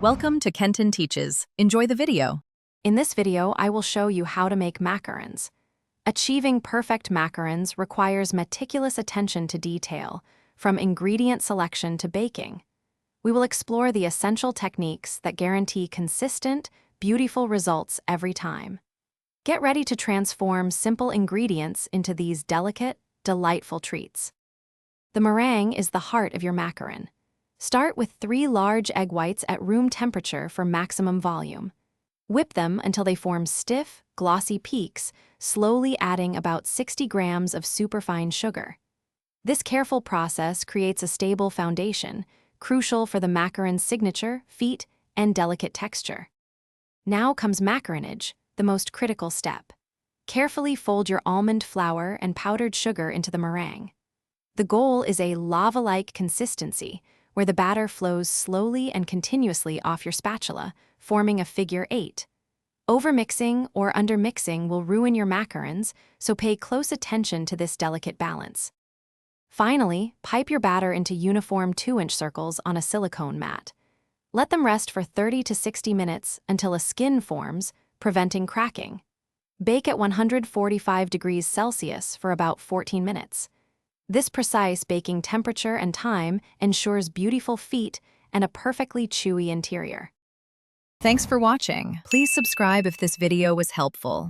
Welcome to Kenton Teaches. Enjoy the video. In this video, I will show you how to make macarons. Achieving perfect macarons requires meticulous attention to detail, from ingredient selection to baking. We will explore the essential techniques that guarantee consistent, beautiful results every time. Get ready to transform simple ingredients into these delicate, delightful treats. The meringue is the heart of your macaron. Start with 3 large egg whites at room temperature for maximum volume. Whip them until they form stiff, glossy peaks, slowly adding about 60 grams of superfine sugar. This careful process creates a stable foundation, crucial for the macaron's signature, feet, and delicate texture. Now comes macaronage, the most critical step. Carefully fold your almond flour and powdered sugar into the meringue. The goal is a lava-like consistency, where the batter flows slowly and continuously off your spatula, forming a figure 8. Overmixing or undermixing will ruin your macarons, so pay close attention to this delicate balance. Finally, pipe your batter into uniform 2-inch circles on a silicone mat. Let them rest for 30 to 60 minutes until a skin forms, preventing cracking. Bake at 145 degrees Celsius for about 14 minutes. This precise baking temperature and time ensures beautiful feet and a perfectly chewy interior. Thanks for watching. Please subscribe if this video was helpful.